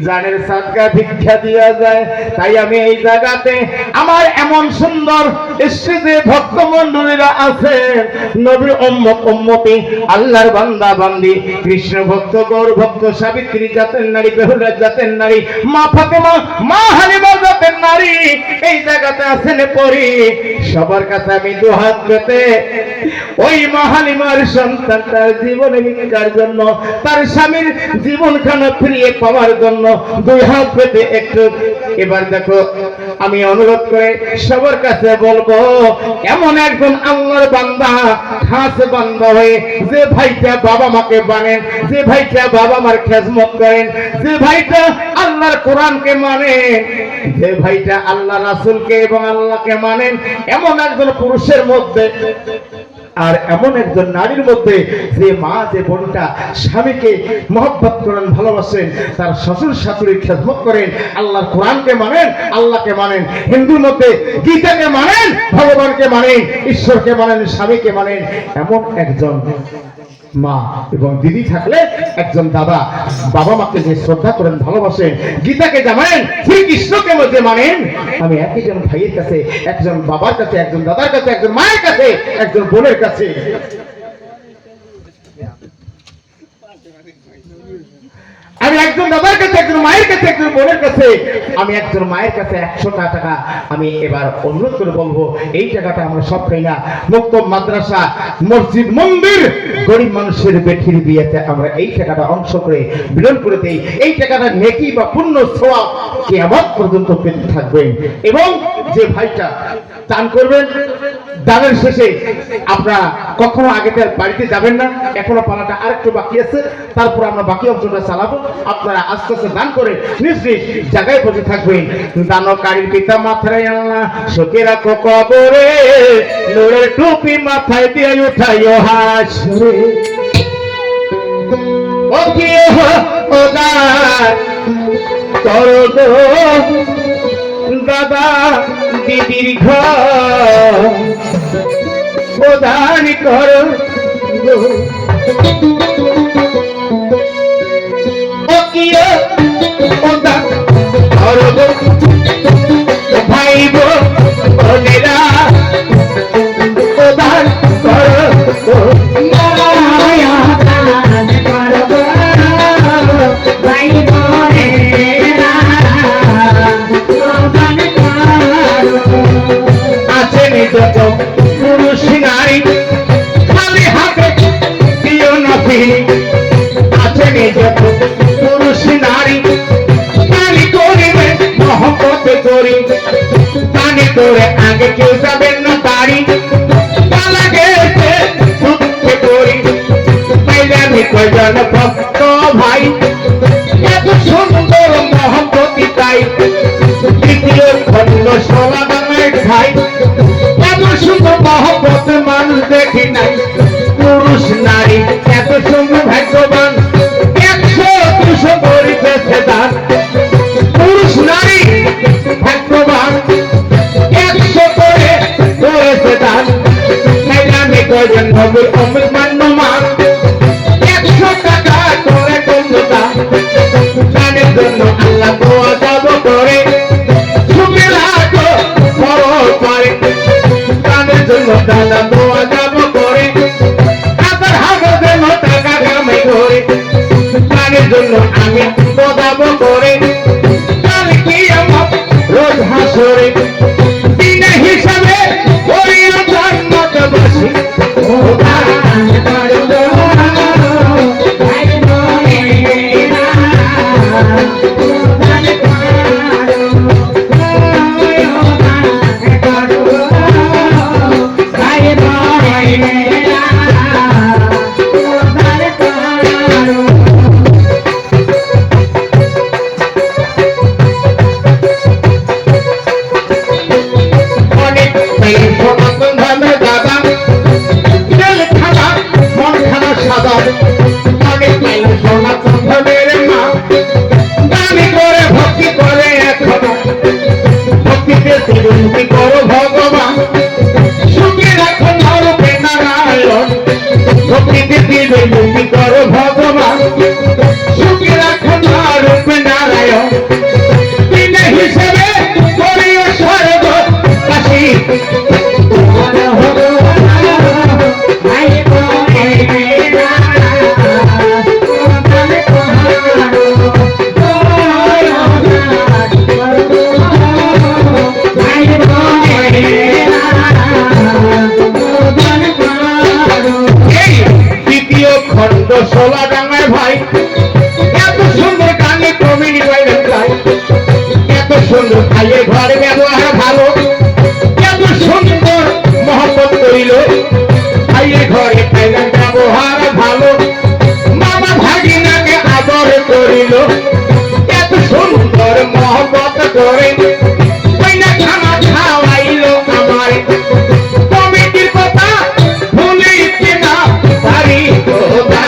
জানের সাদকা ভিক্ষা দিয়া যায়। তাই আমি এই জায়গাতে আমার এমন সুন্দর স্টেজে ভক্ত মণ্ডলীরা আছে, নবীর উম্মত উম্মতি, আল্লাহর বান্দা বান্দি, কৃষ্ণ ভক্ত, গৌর ভক্ত, সাবিত্রী জাতের নারী, বেহুলা জাতের নারী, মা ফাতেমা, মা হালিমা জাতের নারী এই জায়গাতে আছেন পরি। সবার কাছে আমি দুহাত পেতে ওই মা হালিমার সন্তান তার জীবনে ভিক্ষার জন্য, তার স্বামীর জীবনখানা ফিরিয়ে পাওয়ার জন্য দুই হাত পেতে একটু এবার দেখো আমি অনুরোধ করে সবার কাছে বলবো, এমন একজন আল্লাহর বান্দা, খাস বান্দা হয়ে যে ভাইটা বাবা মাকে মানেন, যে ভাইটা বাবা মার খেজমত করেন, যে ভাইটা আল্লাহর কোরআনকে মানেন, যে ভাইটা আল্লাহ রাসূলকে এবং আল্লাহকে মানেন, এমন একজন পুরুষের মধ্যে আর এমন একজন নারীর মধ্যে যে মা, যে বোনটা স্বামীকে মহব্বত করেন, ভালোবাসেন, তার শ্বশুর শাশুড়ির খেদমত করেন, আল্লাহর কোরআনকে মানেন, আল্লাহকে মানেন, হিন্দুর মধ্যে গীতাকে মানেন, ভগবানকে মানেন, ঈশ্বরকে মানেন, স্বামীকে মানেন, এমন একজন মা এবং দিদি থাকলে, একজন দাদা বাবা মাকে যে শ্রদ্ধা করেন, ভালোবাসেন, গীতাকে জানেন, শ্রীকৃষ্ণকে মধ্যে মানেন, আমি একজন ভাইয়ের কাছে, একজন বাবার কাছে, একজন দাদার কাছে, একজন মায়ের কাছে, একজন বোনের কাছে, আমি একজন দাদার কাছে, একজন মায়ের কাছে, একজন বোনের কাছে, আমি একজন মায়ের কাছে 100 টাকা আমি এবার অনুরোধ করে বলবো, এই টাকাটা আমরা সব খাই না, মুক্ত মাদ্রাসা, মসজিদ, মন্দির, গরিব মানুষের বেঠির বিয়েতে আমরা এই টাকাটা অংশ করে বিতরণ করে দেই। এই টাকাটা নেকি বা পুণ্য সওয়াব কিয়ামত পর্যন্ত পেতে থাকবেন। এবং যে ভাইটা দান করবেন, দানের শেষে আপনারা কখনো আগে বাড়িতে যাবেন না, এখনো পালাটা আরেকটু বাকি আছে, তারপর আমরা বাকি অংশটা চালাবো। আপনারা আস্তে আস্তে দান করে নিজ নিজ জায়গায় বসে থাকবেন। দানকারীর পিতা মাথায় আল্লাহ শোকে রাখো কবরে, নূরের টুপি মাথায় দিয়ে উঠাইও হাসরে, ও কি ও দাদা দিদির ঘর প্রদান কর, ভাই বোনেরা প্রদান কর, পুরুষ নারী খালি হাতে দিও না ফিরি, আছে যত পুরুষ নারী পানি করিবে মহব্বত করি, পানি করে আগে কেউ যাবেন না বাড়ি, পালা গেছে দুঃখে করি, পাইলে আমি কয়জন ভক্ত ভাই, এত সুন্দর মহব্বতি তাই, দ্বিতীয় খন্ড সমাগমের ভাই, এত সুন্দর মহব্বত মানুষ দেখি নাই, পুরুষ নারী এত সুন্দর ভাগ্যবান, 100-200 করিতেছে দান, পুরুষ নারী ভাগ্যবান 100 করে করেছে দান, আমি কয়জন নবীর অমৃত মান্য মান, 100 টাকা করে কম দান, দানের জন্য আল্লাহ দোয়া যাব করে, সুখে রাখো বড় করে, দানের জন্য দাদা দোয়া যাব করে, আবার হাজার জন্য টাকা কামাই করে, দানের জন্য আমি দোয়াব করে, তাহলে কি আমার রোজ হাসরে দিনে হিসাবে করিও জান্নাতবাসী, ও দান করো ভাই বোনেরা, দান করো ভাই বোনেরা, দান করো। বন্ধু খাইয়ে ঘরে ব্যবহার ভালো এত সুন্দর মহব্বত করিল খাইয়ে ঘরে খাইলে ব্যবহার ভালো মামা ভাগিনাকে আদর করিল এত সুন্দর মহব্বত করে কইনা খানা খাওয়াইল আমার কমিটির কথা ভুলিতে না পারি খোদা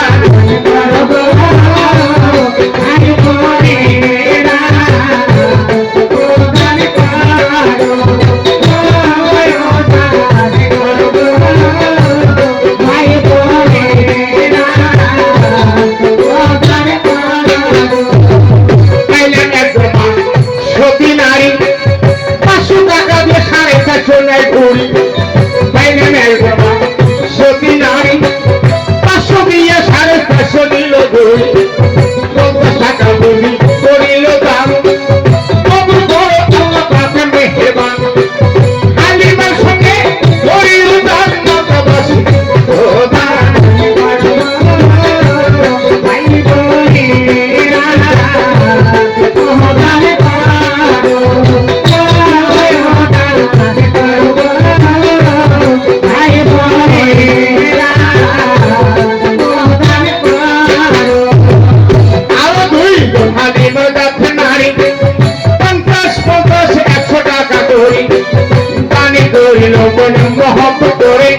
মহব্বত করে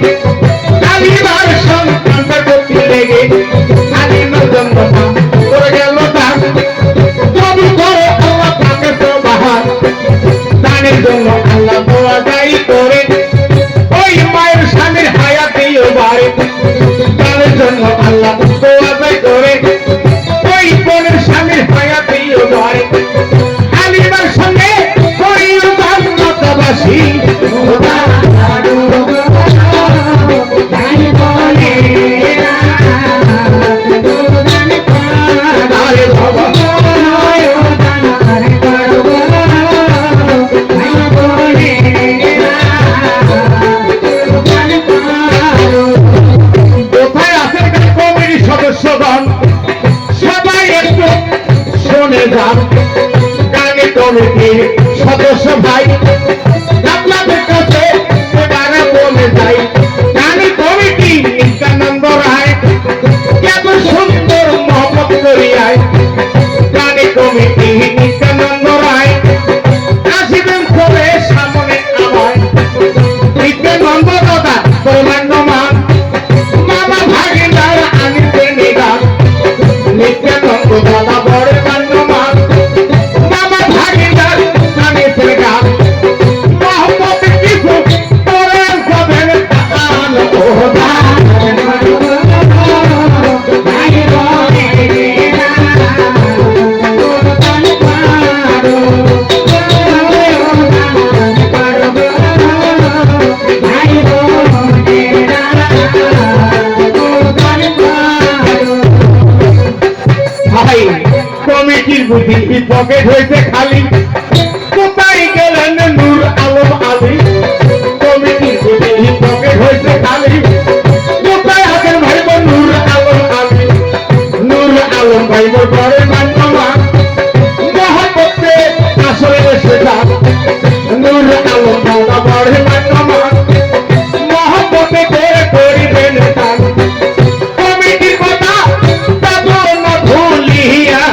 কালিমার সন্তানটা করতে লেগে কালিমার জন্য করে গেল দান তবু করো আল্লাহ পাকে তো বাহার দানের জন্য আল্লাহ দোয়া দায়ী করে ওই মায়ের স্বামীর হায়াতেও বাড়ে দানের জন্য আল্লাহ দোয়া দায়ী করে ওই বোনের স্বামীর হায়াতেও বাড়ে কালিমার সঙ্গে করিল জান্নাতবাসী খোদা সবাই একটু শুনে যান গানে কমিটির সদস্য ভাই আপনাদের কাছে এবারে বলে যাই গানে কমিটি নিত্যানন্দ রায় এত সুন্দর মহব্বত করিয়ায় গানে কমিটি নিত্যানন্দ রায় আসিবেন করে সামনে আমায় নিত্যানন্দ দাদা প্রমাণ্য মান মামা ভাগিনার আনিতে নিগান নিত্যানন্দ দাদা বড় মান্যমান মামা ভাগিনার আনিতে গান মহব্বত কিছু করে যাবেন তান ওদা কমিটির বুদ্ধি পকেট হয়েছে খালি কোথায় গেলেন নূর আলম আলী কমিটির বুদ্ধি পকেট হয়েছে খালি কোথায় আছেন ভাই বোন নূর আলম আলী নূর আলম ভাই বোন ঘরে মান্যমান মহব্বতে আসলে সেটা নূর আলম দাদা বড় মান্যমান মহব্বতে করে করিবেন তার কমিটির কথা তবু না ভুলিয়া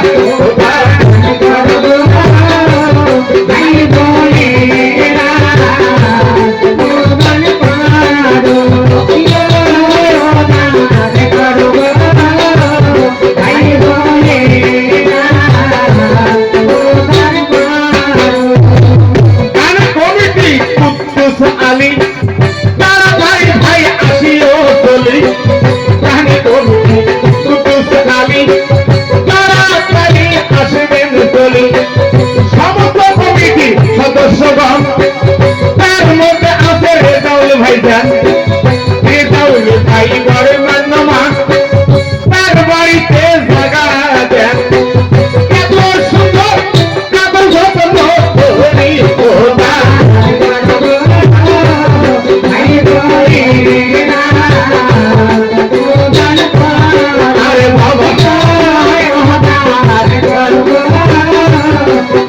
সদস্যগণ তার মধ্যে আছে রেজাউল ভাইজান রেজাউল ভাই বড় মান্যমান তার বাড়িতে জায়গা দেন এত সুন্দর কাগজ যত্ন করি খোদা আরে বাবা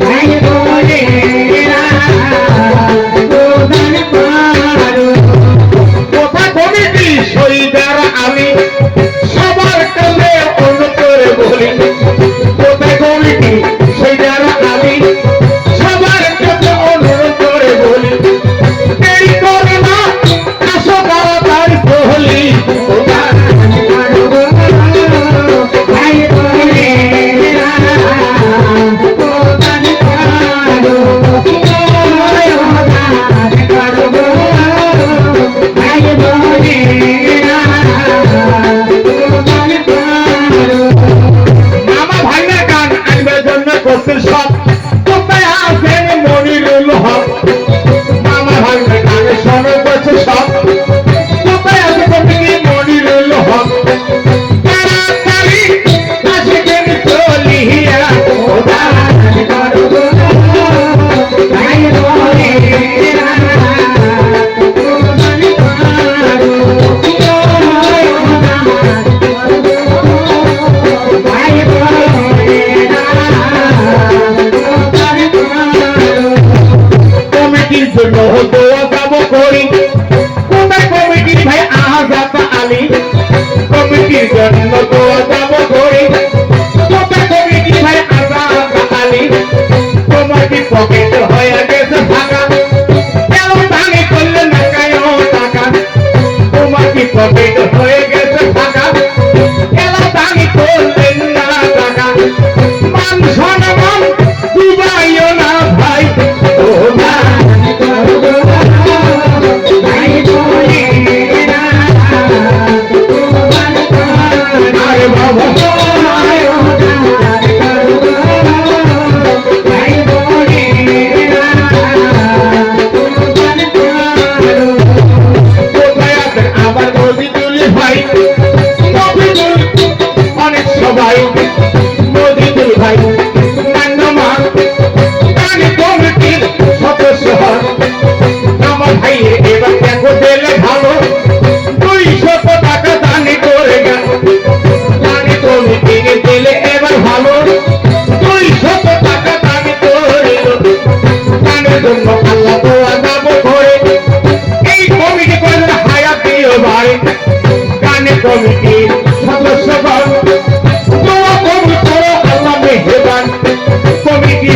ভাই বলে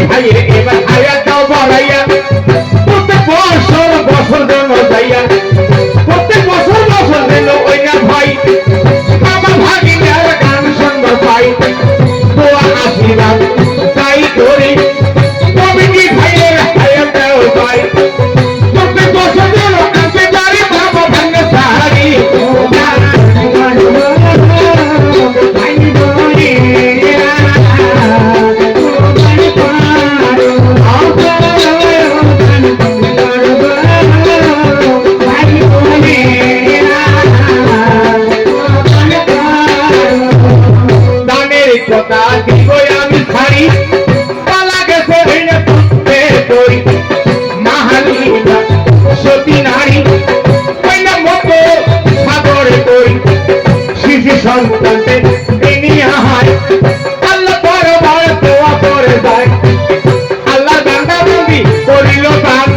ভাইয়ের এবার হায়াত দাও বাড়াইয়া, প্রত্যেক বছর বছর জন্য যাইয়া, প্রত্যেক বছর বছর দিল ওই না ভাই, বাবা ভাগিনার গান সুন্দর পাই, দোয়া আশীর্বাদ তাই করি, কমিটি ভাইয়ের হায়াত দাও ভাই, প্রত্যেক বছর দিল আনতে পারি বাবা ভাঙে সাহারি, কথা দিব আমি ছাড়ি, পালা গেছে পুত্রে কই, মাহালিনা সতী নারী কইনা মতো সাগরে কই, শিশু সন্তানকে নিয়ে আহায়, আল্লাহ বড় বড় দোয়া করে যায়, আল্লাহ গাঙ্গা বন্দি করিল দান,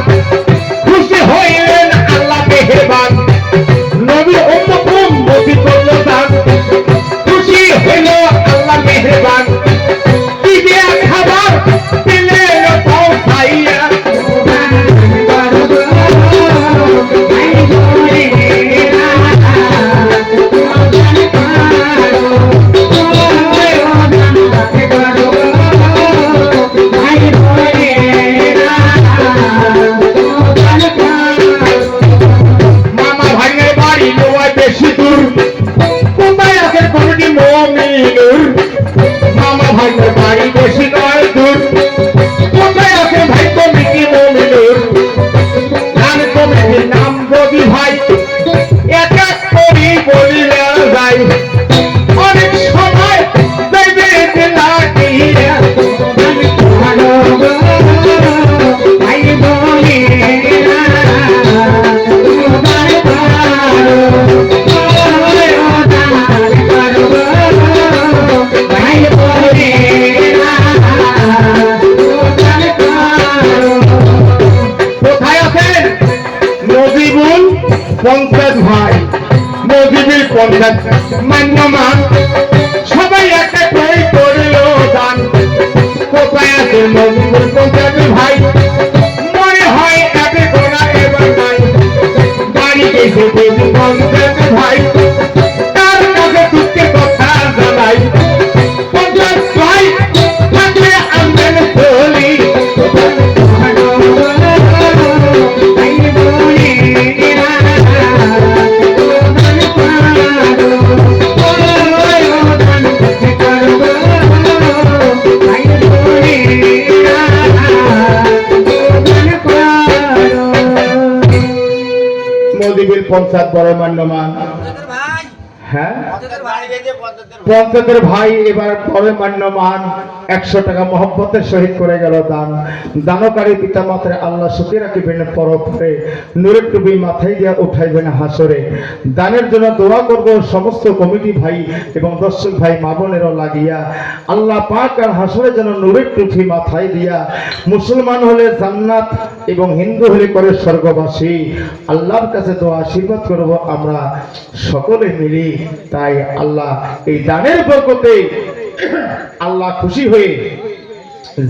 খুশি হইলেন আল্লাহ মেহেরবান, নবী উম্মতি করল দান, খুশি হইল আল্লাহ মেহেরবান, কি দিয়া খাবার দিলে পৌঁছাইয়া, মামা ভাইয়ের বাড়ি নয় বেশি দূর, কোথায় আছে কোনটি মমিনুর, মামা ভাইয়ের বাড়ি বেশি নয় দূর, কোথায় আছে ভাই কমিটি মমিনুর, গান কমিটির নাম রবি ভাই, এক এক করি বলিলে যাই, অনেক সময় দেবে লাগিয়া, ভাই বলি পঞ্চায়েত ভাই, নদীবীর পঞ্চায়েত মান্যমান, সবাই একটা বই করিল দান, কোথায় আছে নদীবীর পঞ্চায়েত ভাই, মনে হয় একে গোনা এবার নাই, বাড়ি গেছে দেবী পঞ্চায়েত ভাই, তার কাছে দুঃখের কথা জানাই, পঞ্চায়েত ভাই থাকলে আমদান চলি, নদীবীর পঞ্চায়েত বড় মান্যমান, হ্যাঁ পঞ্চায়েতের ভাই এবার বড় মান্যমান, 100 টাকা মহব্বতের সহিত করে গেল দান, দানকারী পিতা মাতার আল্লাহ সুখী রাখিবেন পরপরে, নূরের টুপি মাথায় দিয়া উঠাইবেন হাসরে, দানের জন্য দোয়া করব সমস্ত কমিটি ভাই এবং দর্শক ভাই মা বোনেরও লাগিয়া, আল্লাহ পাক আর হাসরে যেন নূরের টুপি মাথায় দিয়া, মুসলমান হলে জান্নাত এবং হিন্দু হলে করে স্বর্গবাসী, আল্লাহর কাছে দোয়া আশীর্বাদ করব আমরা সকলে মিলি, তাই আল্লাহ এই দানের বরকতে আল্লাহ খুশি হয়ে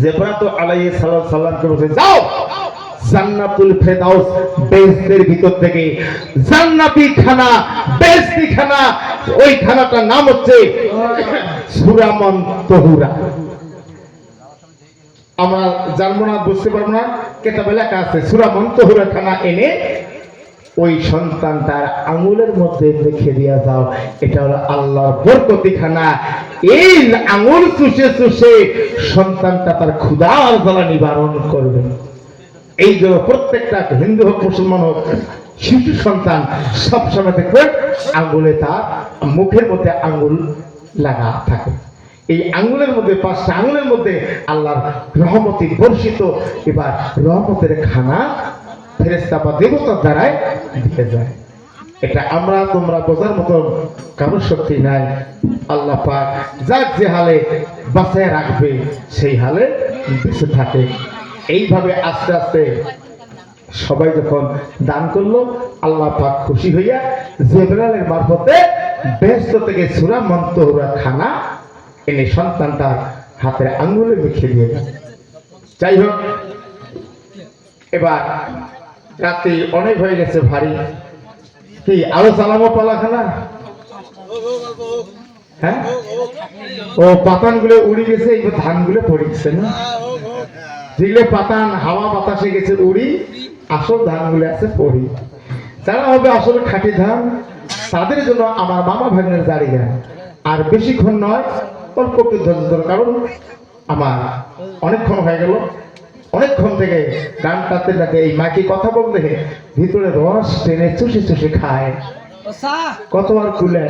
জিবরাত আলাইহিস সালামকে বলেছে, যাও জান্নাতুল ফেরদাউস বেহেশতের ভিতর থেকে জান্নাতি খানা, বেহেশতি খানা, ওই খানাটার নাম হচ্ছে সুরামন তহুরা, আমরা জানবো না, বুঝতে পারবো না, কেতাবে লেখা আছে সুরামন তহুরা খানা এনে ওই সন্তানটার আঙুলের মধ্যে রেখে দিয়া যাও, এটা হলো আল্লাহর বরকতি খানা, এই আঙুল চুষে চুষে সন্তানটা তার ক্ষুধার জ্বালা নিবারণ করবে। এই জন্য প্রত্যেকটা হিন্দু হোক মুসলমান হোক শিশু সন্তান সবসময় দেখবেন আঙুলে তার মুখের মধ্যে আঙুল লাগা থাকে, এই আঙুলের মধ্যে 5টা আঙুলের মধ্যে আল্লাহর রহমতি বর্ষিত, এবার রহমতের খানা ফেরেশতা বা দেবতার দ্বারাই দিয়ে যায়। এটা আমরা তোমরা বোঝার মতো কারোর শক্তি নাই, আল্লাহ পাক যার যে হালে বাঁচায় রাখবে সেই হালে বেঁচে থাকে। এইভাবে আস্তে আস্তে সবাই যখন দান করলো, আল্লাহ পাক খুশি হইয়া জিবরাইলের মারফতে বেহেশত থেকে সূরা মুনতাহিরা খানা এনে সন্তানটার হাতের আঙ্গুলে মেখে দিয়ে গেল। যাই হোক, এবার রাত্রি অনেক হয়ে গেছে ভারী, কি আরো চালাবো পালাখানা? হ্যাঁ, ও পাতান গুলো উড়ি গেছে, এইবার ধান গুলো পড়ে গেছে না, যেগুলো পাতান হাওয়া বাতাসে গেছে উড়ি, আসল ধান গুলো আছে পড়ি। যারা হবে আসলে খাঁটি ধান, তাদের জন্য আমার মামা ভাগ্নের জারি গান। আর বেশিক্ষণ নয়, অল্প একটু ধৈর্য ধরো, কারণ আমার অনেকক্ষণ হয়ে গেল, অনেকক্ষণ থেকে গানটাতে যাতে এই মাকে কথা বলতে ভিতরে রস টেনে চুষে চুষে খায়, কতবার খুলে।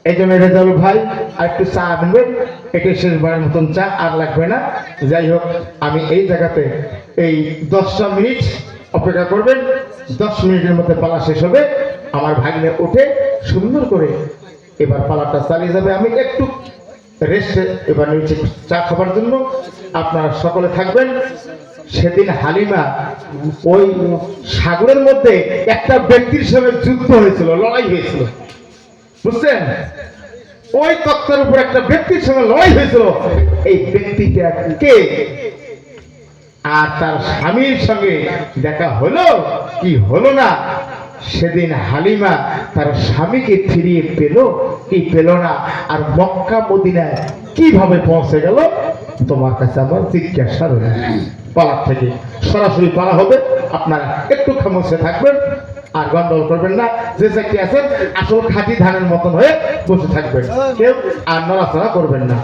এই জন্য রেজাউল ভাই আর একটু চা আনবেন, একটু শেষবারের মতন চা, আর লাগবে না। যাই হোক, আমি এই জায়গাতে এই 10টা মিনিট অপেক্ষা করবেন, 10 মিনিটের মধ্যে পালা শেষ হবে। আমার ভাগ্নে উঠে সুন্দর করে এবার পালাটা চালিয়ে যাবে। আমি একটু রেস্টে এবার নিচে চা খাবার জন্য, আপনারা সকলে থাকবেন। সেদিন হালিমা ওই সাগরের মধ্যে একটা ব্যক্তির সঙ্গে যুদ্ধ হয়েছিল, লড়াই হয়েছিল, বুঝছেন? ওই তক্তার উপর একটা ব্যক্তির সঙ্গে লড়াই হয়েছিল। এই ব্যক্তিটা কে? আর তার স্বামীর সঙ্গে দেখা হলো কি হলো না? সেদিন হালিমা তার স্বামীকে ফিরিয়ে পেল কি পেল না? আর মক্কা মদিনায় কিভাবে পৌঁছে গেল, তোমার কাছে আমার জিজ্ঞাসা রইল। পালার থেকে সরাসরি পালা হবে, আপনারা একটু খামোশে থাকবেন, আর গন্ডগোল করবেন না। যে চাকরি আছেন আসল খাঁটি ধানের মতন হয়ে বসে থাকবেন, কেউ আর নড়াচড়া করবেন না।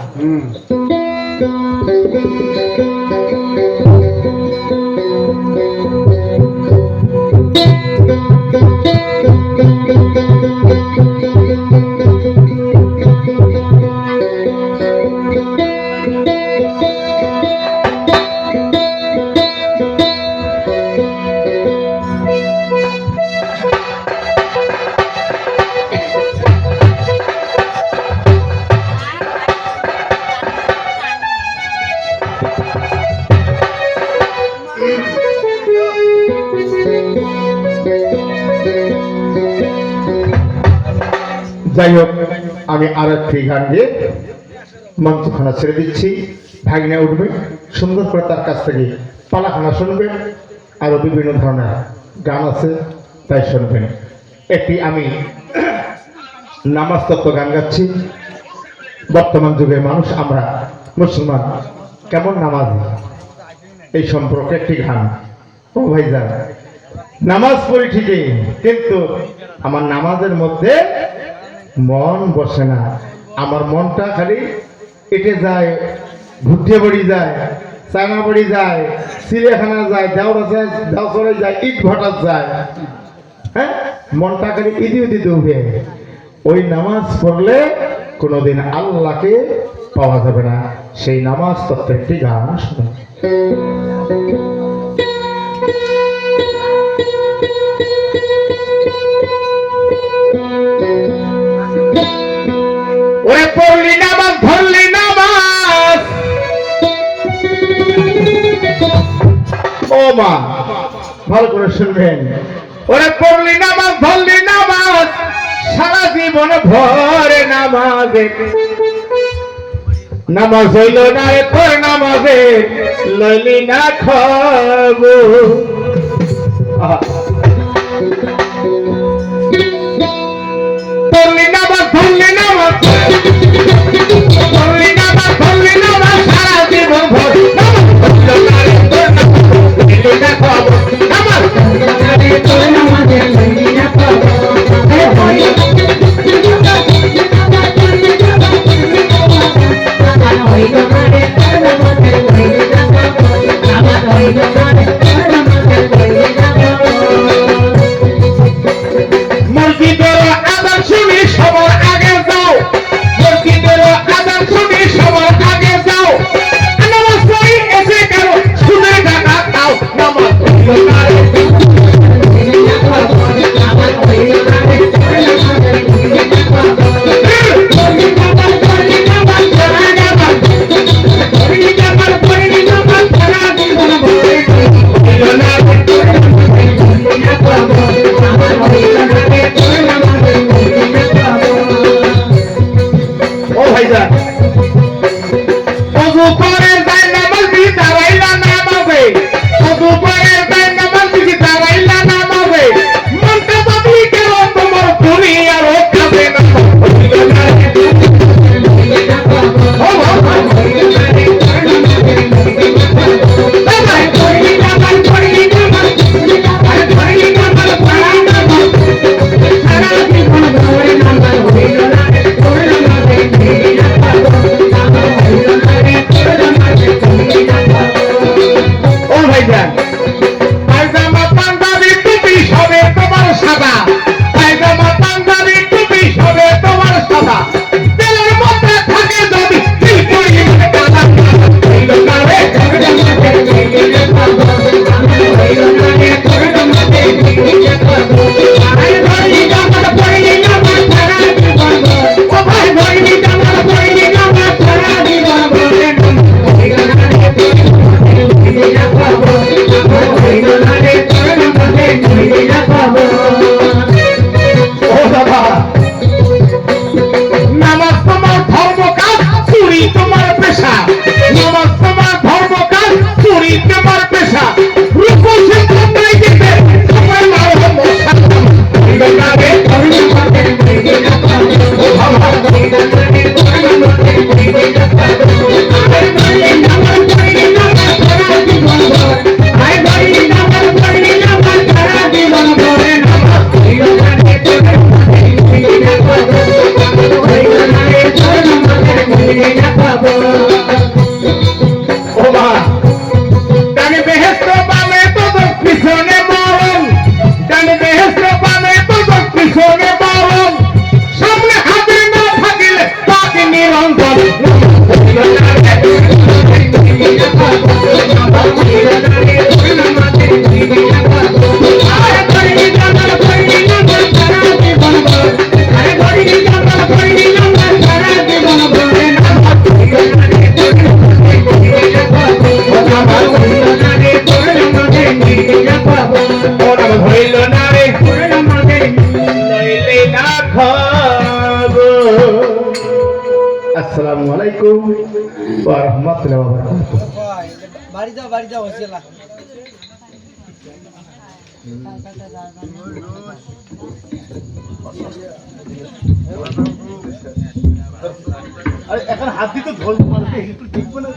যাই হোক, আমি আর একটি গান দিয়ে মঞ্চখানা ছেড়ে দিচ্ছি। ভাগিনা উঠবে, সুন্দর করে তার কাছ থেকে পালাখানা শুনবেন। আরো বিভিন্ন ধরনের গান আছে, তাই শুনবেন। একটি আমি নামাজ তত্ত্ব গান গাচ্ছি। বর্তমান যুগের মানুষ আমরা মুসলমান, কেমন নামাজ, এই সম্পর্কে একটি গান। ও ভাইজান, নামাজ পড়ি ঠিকই, কিন্তু আমার নামাজের মধ্যে মন বসে না। আমার মনটা খালি এটে যায়, ঘুরতে বাড়ি যায়, চাঙা বাড়ি যায়, চিড়িয়াখানা যায়, দেওয়া যায়, দেওয়া যায়, ইট ভাটার যায়। হ্যাঁ, মনটা খালি ইদি উদি উঠে। ওই নামাজ পড়লে কোনোদিন আল্লাহকে পাওয়া যাবে না। সেই নামাজ প্রত্যেকটি গান শুনে। ওরে পড়লি নামাজ, ধরলি নামাজ, ও মা ভালো করে শুনবেন। ওরে পড়লি নামাজ, ধরলি নামাজ, সারা জীবন ভরে নামাজে, নামাজ হইল না তোর নামাজে লইলি না খবর। পড়লি নামাজ, ধরলি নামাজ, পড়লি নামাজ, ধরলি নামাজ, সারা জীবন ভরে মসজিদের আযান শুনি সবার আগে যাও, মসজিদের আযান শুনি সবার আগে যাও, নামাজ পড়ি এসে কেন সুদের টাকা খাও, নামাজ ভাইজান পায়জামা পাঞ্জাবি টুপি সবে তোমার সাদা পায়জামা পাঞ্জাবি টুপি সবে তোমার সাদা তেলের মধ্যে থাকে যদি তিল পরিমাণে কাদা হইল না রে হইল না রে আরে ধরি জামার পরিনি জামার ছাড়া জীবন ও ভাই ধরি জামার পরিনি জামার ছাড়া জীবন হইল না রে হইল না রে ও বাবা নামাজ তোমার ধর্ম কাজ চুরি তোমার পেশা নামাজ তোমার ধর্ম কাজ চুরি তোমার পেশা রূপু সে তোমরাই দিতে তোমার মারো মশা হইল না রে ও বাবা আসসালামু আলাইকুম ওয়া রাহমাতুল্লাহি ওয়া বারাকাতুহু বাড়ি যাও হইছেলা আরে এখন হাত দিতে ধল মারতে একটু ঠিক বলে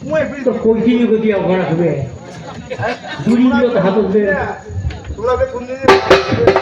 মই ফির তো কন্টিনিউ করে দিয়া ঘোড়া হবে দুই মিনিট হাত উঠবে তোমরা কোন দিন